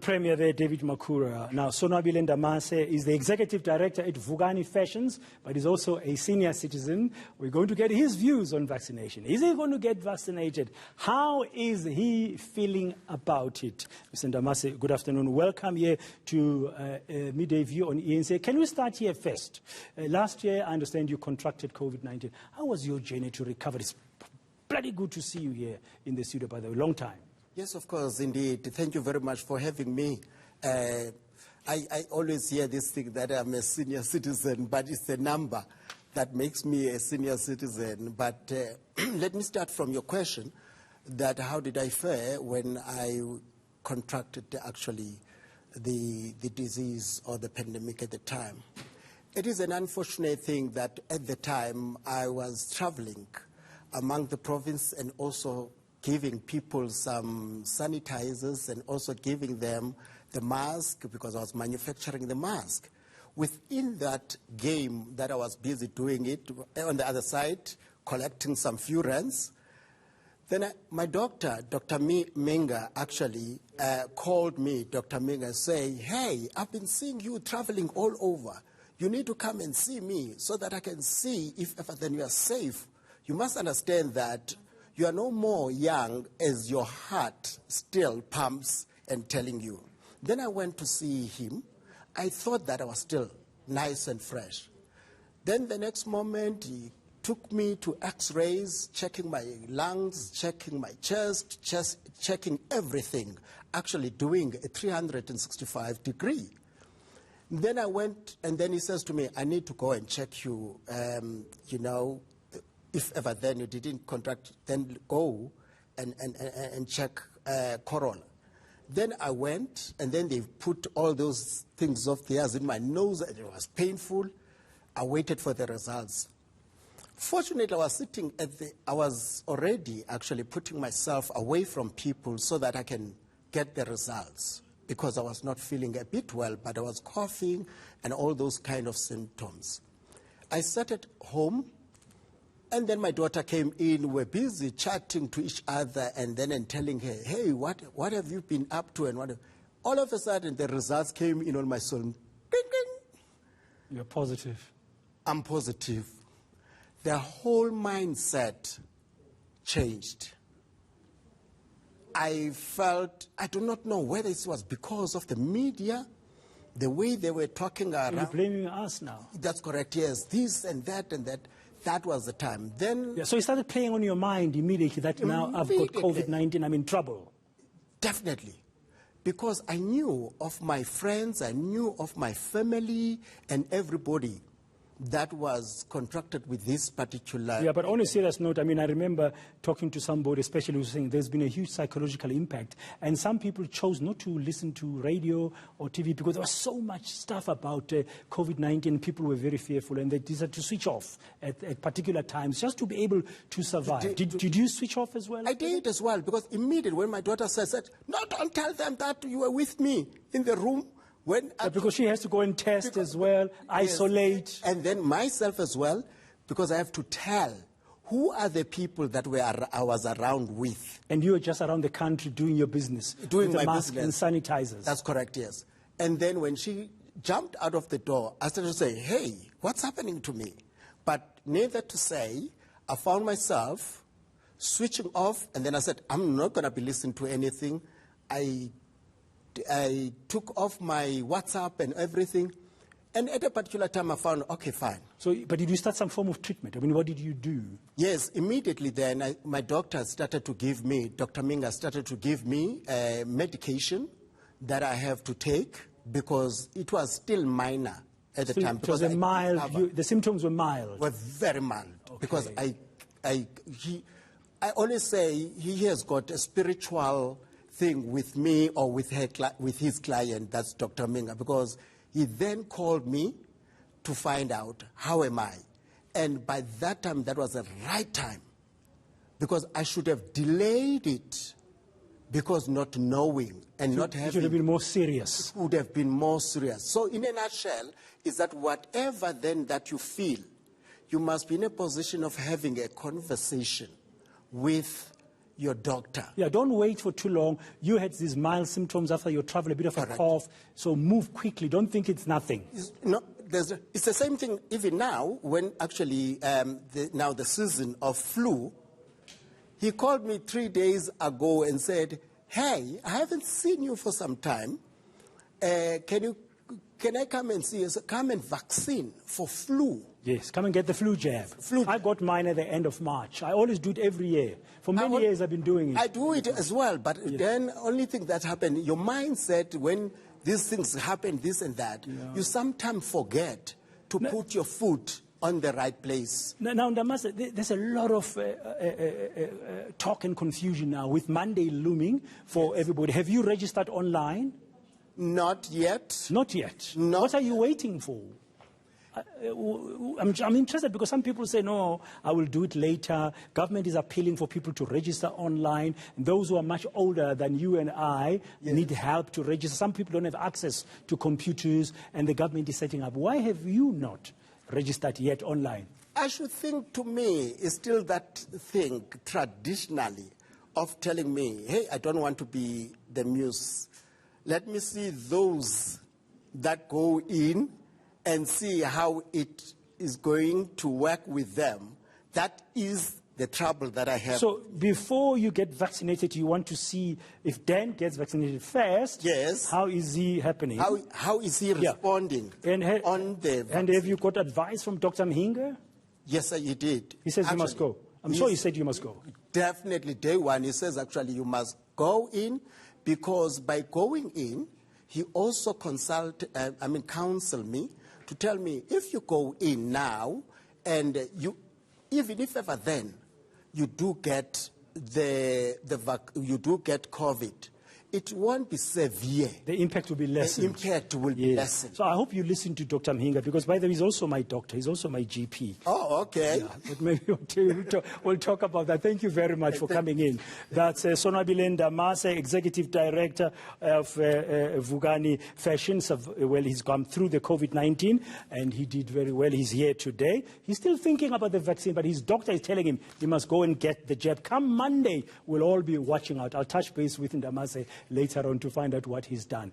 Premier there, David Makura. Now, Sonwabile Ndamase is the Executive Director at Vugani Fashions, but is also a senior citizen. We're going to get his views on vaccination. Is he going to get vaccinated? How is he feeling about it? Mr. Ndamase, good afternoon. Welcome here to Midday View on eNCA. Can we start here first? Last year, I understand you contracted COVID-19. How was your journey to recovery? It's bloody good to see you here in the studio, by the way. Long time. Yes, of course, indeed. Thank you very much for having me. I always hear this thing that I'm a senior citizen, but it's the number that makes me a senior citizen. But let me start from your question, that how did I fare when I contracted actually the disease or the pandemic at the time. It is an unfortunate thing that at the time I was traveling among the province and also giving people some sanitizers and also giving them the mask because I was manufacturing the mask. Within that game that I was busy doing it, on the other side, collecting some few rents, then my doctor, Dr. Minga, actually called me, Dr. Minga, saying, hey, I've been seeing you traveling all over. You need to come and see me so that I can see if ever then you are safe. You must understand that you are no more young as your heart still pumps and telling you. Then I went to see him. I thought that I was still nice and fresh. Then the next moment, he took me to x-rays, checking my lungs, checking my chest, checking everything, actually doing a 365-degree. Then I went, and then he says to me, I need to go and check you, if ever then you didn't contract, then go and check corona. Then I went, and then they put all those things of theirs in my nose, and it was painful. I waited for the results. Fortunately, I was already actually putting myself away from people so that I can get the results, because I was not feeling a bit well, but I was coughing and all those kind of symptoms. I sat at home. And then my daughter came in, we were busy chatting to each other and telling her, hey, what have you been up to? And all of a sudden, the results came in on my phone. Ding, ding. You're positive. I'm positive. The whole mindset changed. I felt, I do not know whether it was because of the media, the way they were talking around. You're blaming us now. That's correct, yes. This and that and that. That was the time. Then, yeah, so it started playing on your mind immediately that now I've got COVID-19, I'm in trouble. Definitely. Because I knew of my friends, I knew of my family and everybody that was contracted with this particular... Yeah, but on a serious note, I mean, I remember talking to somebody, especially who was saying there's been a huge psychological impact, and some people chose not to listen to radio or TV because there was so much stuff about COVID-19. People were very fearful, and they decided to switch off at particular times just to be able to survive. Did you switch off as well? I did as well, because immediately when my daughter said, no, don't tell them that you were with me in the room. Because she has to go and test as well, isolate. Yes, and then myself as well, because I have to tell who are the people that I was around with. And you were just around the country doing your business. Doing with my the mask business. And sanitizers. That's correct, yes. And then when she jumped out of the door, I started to say, hey, what's happening to me? But neither to say, I found myself switching off, and then I said, I'm not going to be listening to anything. I took off my WhatsApp and everything. And at a particular time, I found, okay, fine. So, but did you start some form of treatment? I mean, what did you do? Yes, immediately then, my doctor started to give me, Dr. Minga started to give me medication that I have to take because it was still minor at the time. It was the symptoms were mild? Were very mild. Okay. Because I always say he has got a spiritual thing with me or with his client, that's Dr. Minga, because he then called me to find out how am I. And by that time, that was the right time, because I should have delayed it because not knowing and not having... It should have been more serious. It would have been more serious. So in a nutshell, is that whatever then that you feel, you must be in a position of having a conversation with your doctor. Yeah, don't wait for too long. You had these mild symptoms after your travel, a bit of a cough, so move quickly. Don't think it's nothing. It's the same thing even now, when actually now the season of flu. He called me 3 days ago and said, hey, I haven't seen you for some time. Can I come and see you? So come and vaccine for flu. Yes, come and get the flu jab. I got mine at the end of March. I always do it every year. For many years I've been doing it. I do it as well, but then only thing that happened, your mindset when these things happen, this and that, you sometimes forget to put your foot on the right place. Now, Ndamase, there's a lot of talk and confusion now with Monday looming for everybody. Have you registered online? Not yet. Not yet? What are you waiting for? I'm interested because some people say, no, I will do it later. Government is appealing for people to register online. And those who are much older than you and I need help to register. Some people don't have access to computers, and the government is setting up. Why have you not registered yet online? I should think, to me, is still that thing traditionally of telling me, hey, I don't want to be the muse. Let me see those that go in and see how it is going to work with them. That is the trouble that I have. So before you get vaccinated, you want to see if Dan gets vaccinated first. Yes. How is he happening? How is he responding on the vaccine? And have you got advice from Dr. Mhinga? Yes, sir, he did. He says you must go. I'm sure he said you must go. Definitely, day one, he says actually you must go in, because by going in, he also counseled me to tell me, if you go in now and even if ever then you do get you do get COVID, it won't be severe. The impact will be lessened. The impact will be lessened. So I hope you listen to Dr. Mhinga, because by the way, he's also my doctor. He's also my GP. Oh, okay. Yeah, but maybe we'll talk about that. Thank you very much for coming in. That's Sonwabile Ndamase, Executive Director of Vugani Fashions. Well, he's gone through the COVID-19, and he did very well. He's here today. He's still thinking about the vaccine, but his doctor is telling him he must go and get the jab. Come Monday, we'll all be watching out. I'll touch base with Ndamase later on to find out what he's done.